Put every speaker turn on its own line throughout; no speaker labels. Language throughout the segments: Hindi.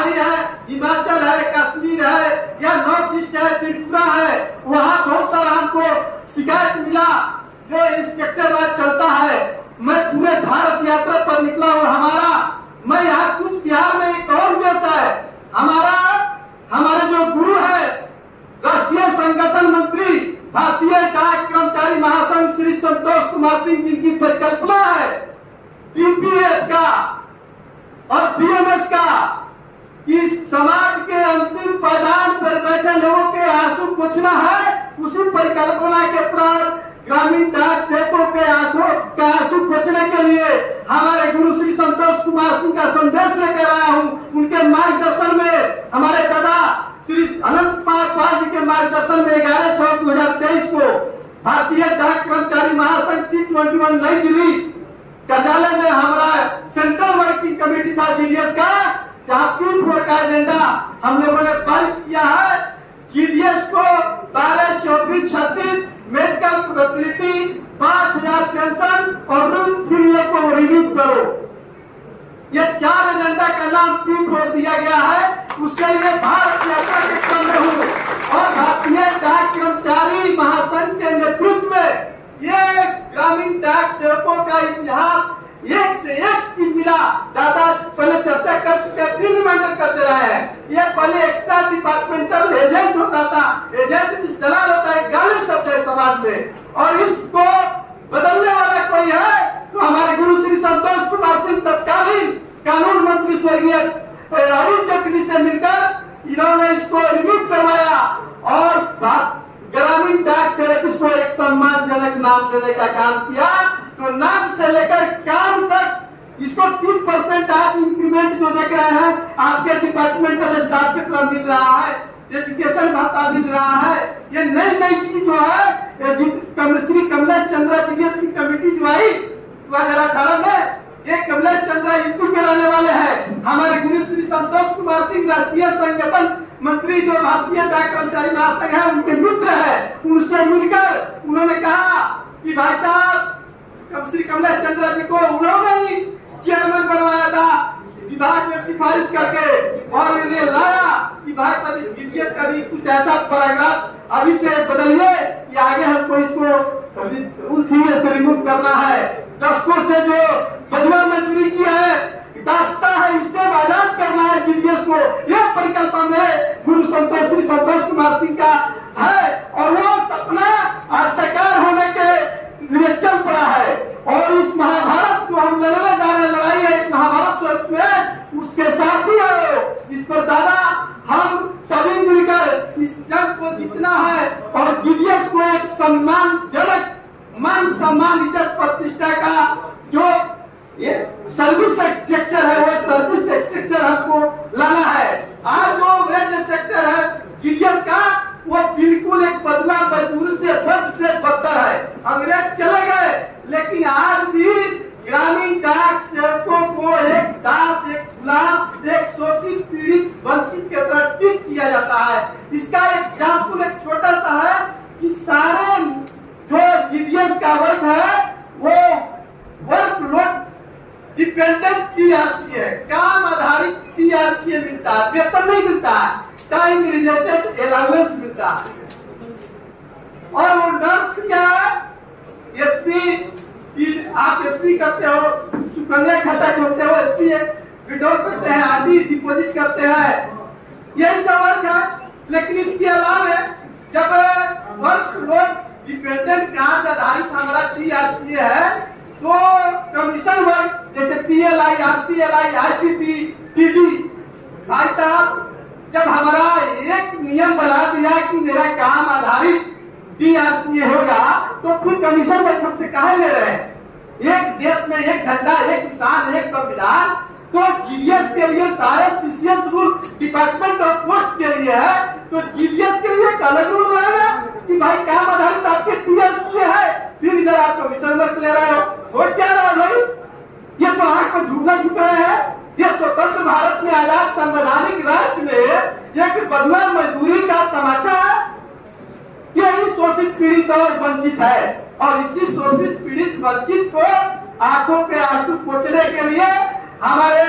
पहाड़ी है, हिमाचल है, कश्मीर है या नॉर्थ ईस्ट है, त्रिपुरा है, वहाँ बहुत सारा हमको शिकायत मिला जो इंस्पेक्टर राज चलता है। मैं पूरे भारत यात्रा पर निकला और मैं यहाँ कुछ बिहार में एक और उद्देश्य है। हमारे जो गुरु है, राष्ट्रीय संगठन मंत्री भारतीय डाक कर्मचारी महासंघ श्री संतोष कुमार सिंह, जिनकी परिकल्पना है पीपीएफ का और पीएमएस का, कि समाज के अंतिम पायदान पर बैठे लोगों के आंसू पोंछना है, उसी परिकल्पना के तहत ग्रामीण डाक सेवकों के आंखों का आंसू पोंछने के लिए हमारे गुरु श्री संतोष कुमार सिंह का संदेश लेकर आया हूँ। उनके मार्गदर्शन में, हमारे दादा श्री अनंत पाल जी के मार्गदर्शन में 11/6/2023 को भारतीय डाक कर्मचारी महासंघ T21 नई दिल्ली कार्यालय में हमारा सेंट्रल वर्किंग कमेटी था जीडीएस का, जहाँ 3-4 का एजेंडा हम लोगों ने पारित किया है। जीडीएस को 12/24/36 मेडिकल फैसिलिटी, 5,000 पेंशन और रूम 3A को रिव्यू करो। ये 4 एजेंडा का नाम 3 दिया गया है। उसके लिए भारत यात्रा के क्रम में हूँ और भारतीय डाक कर्मचारी महासंघ के नेतृत्व में ये ग्रामीण डाक सेवकों का इतिहास एक से एक चीज मिला। दादा पहले चर्चा कर चुके, फिर रिमाइंडर करते रहे हैं। ये पहले एक्स्ट्रा डिपार्टमेंटल एजेंट होता था, एजेंट इस दलाल होता है, गाली शब्द है समाज में, और इसको बदलने वाला कोई है तो हमारे गुरु श्री संतोष कुमार सिंह तत्कालीन कानून मंत्री स्वर्गीय अरुण जेटली से मिलकर इन्होंने इसको रिमूव करवाया और ग्रामीण डाक सेवक इसको एक सम्मानजनक नाम देने का काम किया। तो नाम से लेकर काम तक इसको 3% आज इंक्रीमेंट जो देख रहे हैं आपके डिपार्टमेंटल स्टाफ की तरफ मिल रहा है, एजुकेशन भत्ता मिल रहा है। ये नई चीज जो है श्री कमलेश चंद्रा जीडीएस की कमेटी जो आई 2018 में, ये कमलेश चंद्रा यूपी के रहने वाले हैं। हमारे गुरु श्री संतोष कुमार सिंह राष्ट्रीय संगठन मंत्री जो भारतीय डाक कर्मचारी महासंघ है, उनके मित्र है। उनसे मिलकर उन्होंने कहा कि भाई साहब श्री कमलेश चंद्रा जी को उन्होंने ही चेयरमैन बनवाया था विभाग में सिफारिश करके, और ये लाया कि भाई साहब जीडीएस का भी कुछ ऐसा पैराग्राफ अभी से बदलिए कि आगे हमको इसको से रिमूव करना है। दशकों से जो बदवा मजदूरी की है, दास्ता है, इससे आजाद करना है जीडीएस को। यह परिकल्पना में गुरु श्री संतोष कुमार सिंह का है और वो सपना आज साकार होने के लिए चल पड़ा है। और इस महाभारत को हम लड़ने जा रहे हैं, लड़ाई है एक महाभारत स्वरूप में, उसके साथ ही है। इस पर दादा हम सभी मिलकर इस जंग को जीतना है और जीडीएस को एक सम्मानजनक मान सम्मान इज्जत प्रतिष्ठा का जो ये सर्विस स्ट्रक्चर है, वो सर्विस स्ट्रक्चर हमको लाना है। आज जो वेज सेक्टर है जीडीएस का, वो बिल्कुल एक बदला मजदूर से बदतर है। अंग्रेज चले गए, लेकिन आज भी ग्रामीण डाक सेवकों को एक दास, एक गुलाम, एक शोषित, पीड़ित, वंचित के तरह ट्रीट किया जाता है। इसका एग्जाम्पल एक छोटा सा है कि सारे जो जीडीएस का वर्क है वो वर्क लोड डिपेंडेंट टीआरसी है, काम आधारित टीआरसी मिलता है, वेतन नहीं मिलता है, टाइम रिलेटेड अलाउंस मिलता है। और वो नर्स क्या है, एसपी, आप एसपी करते हो, सुकन्या खाता खोलते हो, एसपी विड्रॉल करते हैं, आरडी डिपॉजिट करते हैं, यही सब वर्क है। लेकिन इसके अलावा जब वर्क लोड डिपेंडेंट काम आधारित हमारा टीआरसी है, तो कमीशन वर्क जैसे पीएलआई, आरपीएलआई, आईपीपी, टीडी, भाई साहब जब हमारा एक नियम बना दिया कि मेरा काम आधारित टीआरसी होगा, तो फिर कमीशन वर्क हमसे काहे ले रहे हैं? एक देश में एक झंडा, एक किसान, एक संविधान। तो जीडीएस के लिए सारे CCS rule department of post के लिए है, तो जीडीएस के लिए अलग रूल रहेगा कि भाई काम आधारित आपके टीआरसी है, फिर इधर आप कमीशन वर्क ले रहे हो। वो क्या रहा भाई? ये तो आंख को झुकना झुक रहे हैं। ये स्वतंत्र भारत में आजाद संवैधानिक राष्ट्र में एक बदला मजदूरी का तमाचा है। यही शोषित, पीड़ित और वंचित है, और इसी शोषित, पीड़ित, वंचित को आंखों के आंसू पोंछने के लिए हमारे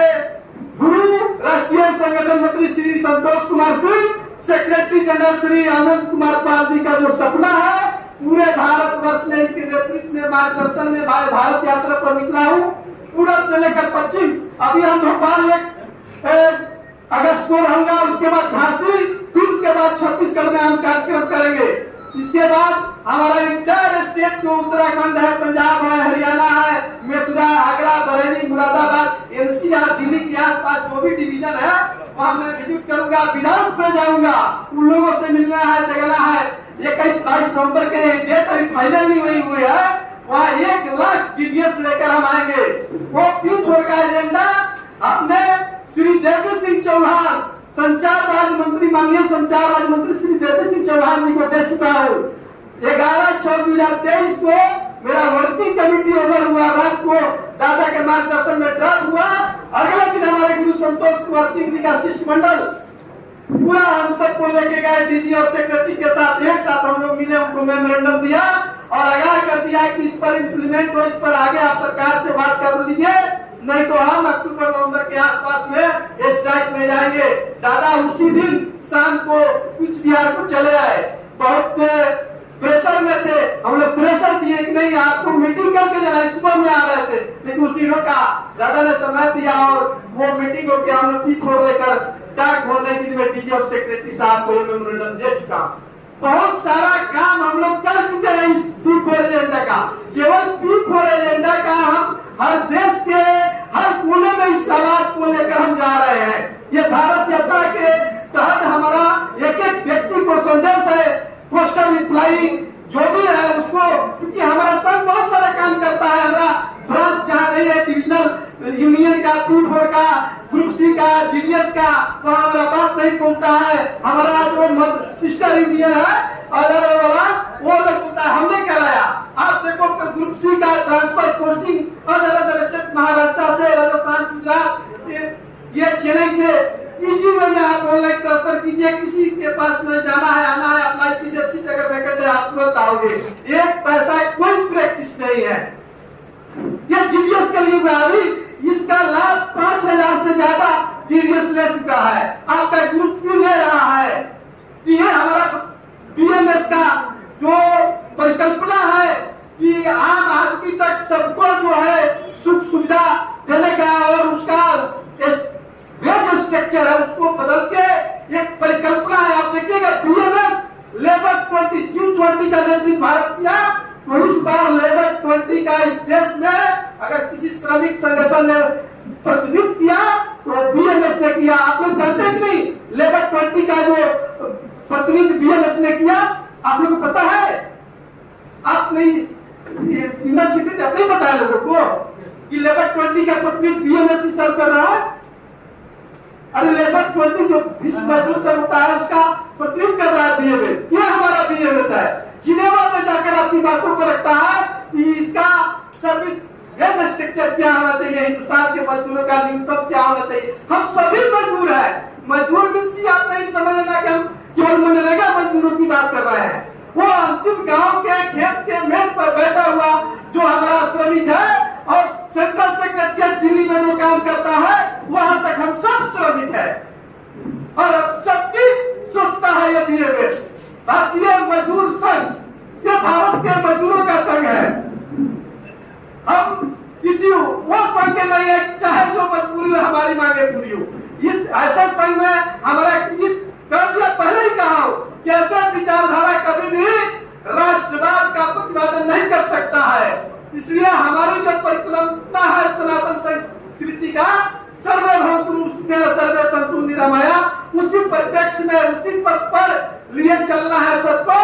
गुरु राष्ट्रीय संगठन मंत्री श्री संतोष कुमार सिंह, सेक्रेटरी जनरल श्री आनंद कुमार पाल जी का जो सपना है, पूरे भारत वर्ष में इनके नेतृत्व में मार्गदर्शन में भारत यात्रा पर निकला हूँ, पूरब से लेकर पश्चिम। अभी हम भोपाल 1 अगस्त को रहूंगा, उसके बाद झांसी, फिर उसके बाद छत्तीसगढ़ में हम कार्यक्रम करेंगे। इसके बाद हमारा इंटर स्टेट जो उत्तराखंड है, पंजाब है, हरियाणा है, मथुरा, आगरा, बरेली, मुरादाबाद, एनसीआर, दिल्ली के आसपास जो भी डिवीजन है वहाँ मैं विजिट करूंगा, विधान पे जाऊंगा, उन लोगों से मिलना है, जगना है। 21-22 नवंबर के डेट अभी फाइनल नहीं हुई है, वहाँ 1 लाख जीडीएस लेकर हम आएंगे। वो P4 का एजेंडा हमने श्री देवी सिंह चौहान, संचार राज्य मंत्री, माननीय संचार राज्य मंत्री श्री देवी सिंह चौहान जी को दे चुका हूँ। 11/6/2023 को मेरा वर्किंग कमेटी ओवर हुआ, रात को दादा के मार्गदर्शन में ड्राफ्ट हुआ। अगले दिन हमारे गुरु संतोष कुमार सिंह जी का शिष्टमंडल पूरा हम सबको लेके गए, डीजी और सेक्रेटरी के साथ एक साथ हम लोग मिले, उनको मेमोरेंडम दिया और आगाह कर दिया कि इस पर इम्प्लीमेंट हो, इस पर आगे आप सरकार से बात कर लीजिए, नहीं तो हम अक्टूबर-नवंबर के आसपास में स्ट्राइक में जाएंगे। दादा उसी दिन शाम को कुछ बिहार को चले आए, बहुत प्रेशर में थे, हम लोग प्रेशर दिए कि नहीं आपको मीटिंग करके जाना, सुबह में आ रहे थे, लेकिन उस दिनों का दादा ने समय दिया और वो मीटिंग होकर हम लोग P4 लेकर डाक होने के लिए डीजी और सेक्रेटरी साहब को मेमोरेंडम दे चुका। बहुत सारा काम हम लोग कर चुके हैं इस P4 एजेंडा का। केवल P4 एजेंडा का हम हर देश के हर कोने में इस आवाज को लेकर हम जा रहे हैं। ये भारत यात्रा के तहत हमारा एक व्यक्ति को संदेश है, पोस्टल इंप्लाइंग जो भी है उसको, क्योंकि हमारा संघ बहुत सारा काम करता है। हमारा ब्रांच जहाँ नहीं है, डिविजनल यूनियन का, P4 का, ग्रुप C का, जीडीएस का, तो हमारा बात नहीं पहुंचता है। हमारा जो सिस्टर यूनियन है अदर वाला, वो लोग बोलता है हमने कराया। आप देखो ग्रुप C का transfer posting other state, Maharashtra से, राजस्थान, गुजरात, ये चेन्नई से इजी वे में आप ऑनलाइन ट्रांसफर कीजिए, किसी के पास नहीं जाना है, आना है, अप्लाई कीजिए, सीट अगर वैकेंट है आप तुरंत आओगे। एक पैसा कोई प्रैक्टिस नहीं है, ये जीडीएस के लिए अभी इसका लाभ 5000 से ज्यादा जीडीएस ले चुका है, आपका ग्रुप क्यों ले रहा है। ये हमारा बीएमएस का जो परिकल्पना है कि आम आदमी तक सबको जो है सुख सुविधा देने का और उसका वेज स्ट्रक्चर है उसको बदल के एक परिकल्पना है। आप देखिएगा बीएमएस लेबर 20 जून 20 का नेतृत्व भारत किया, तो इस बार लेबर 20 का इस देश में अगर किसी श्रमिक संगठन ने प्रतिनिधित्व किया तो बीएमएस ने किया। आप लोग जानते हैं कि नहीं, लेबर 20 का जो प्रतिनिधित्व बीएमएस ने किया, आप लोग को पता है? आप नहीं, यूनिवर्सिटी ने नहीं बताया लोगों को कि लेबर 20 का प्रतिनिधित्व बीएमएस ही सर्व कर रहा है। अरे लेबर 20 जो विश्व मजदूर संघ होता है उसका प्रतिनिधित्व कर रहा है बीएमएस, ये हमारा बीएमएस है। जिनेवा में जाकर अपनी बातों को रखता है कि इसका सर्विस वेज स्ट्रक्चर क्या होना चाहिए, हिंदुस्तान के मजदूरों का न्यूनतम क्या होना चाहिए। हम सभी मजदूर हैं, मजदूर मीन्स आप नहीं समझ लेना कि हम केवल मनरेगा मजदूरों की बात कर रहे हैं। वो अंतिम गांव के खेत के मेट पर बैठा हुआ जो हमारा श्रमिक है और सेंट्रल सेक्रेटरिएट दिल्ली में जो काम करता है, वहां तक हम सब श्रमिक है और अब सबकी सोचता है ये बीएमएस भारतीय मजदूर संघ, ये भारत के मजदूरों का संघ है। हम किसी वो संघ के नहीं है, चाहे जो मजबूरी हो हमारी मांगे पूरी हो। इस ऐसे संघ में हमारा इस कर दिया, पहले ही कहा हूं कि ऐसा विचारधारा कभी भी राष्ट्रवाद का प्रतिपादन नहीं कर सकता है। इसलिए हमारी जो परिकल्पना है सनातन संस्कृति का, सर्वे भवन्तु सर्वे सन्तु निरामया, उसी परिप्रेक्ष्य में उसी पथ पर लिए चलना है सबको।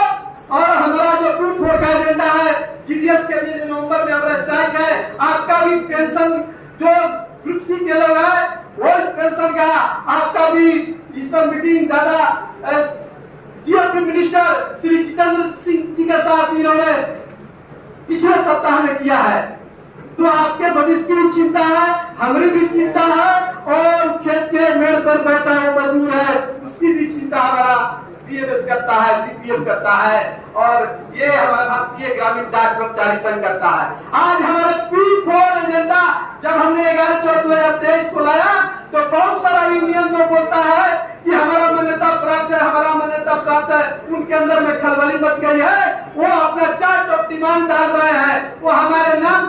और हमारा जो P4 का एजेंडा है, जीडीएस के लिए जो नवंबर में हमारा स्ट्राइक है, आपका भी पेंशन जो ग्रुप C के लोग है, ओल्ड पेंशन का आपका भी इस पर मीटिंग ज्यादा डीएफटी मिनिस्टर श्री जितेंद्र सिंह जी के साथ इन्होंने पिछले सप्ताह में किया है। तो आपके भविष्य की भी चिंता है, हमारी भी चिंता है और खेत के मेड़ पर बैठा हुआ मजदूर है उसकी भी चिंता हमारा बीएमएस करता है, सीपीएम करता है और ये हमारा भारतीय ग्रामीण डाक कर्मचारी संघ करता है। आज हमारे P4 एजेंडा जब हमने 11/4/2023 को लाया तो बहुत सारा जो बोलता है कि हमारा मान्यता प्राप्त है, हमारा मान्यता प्राप्त है, उनके अंदर में खलबली मच गई है। वो अपना चार्ट ऑफ डिमांड डाल रहे हैं, वो हमारे नाम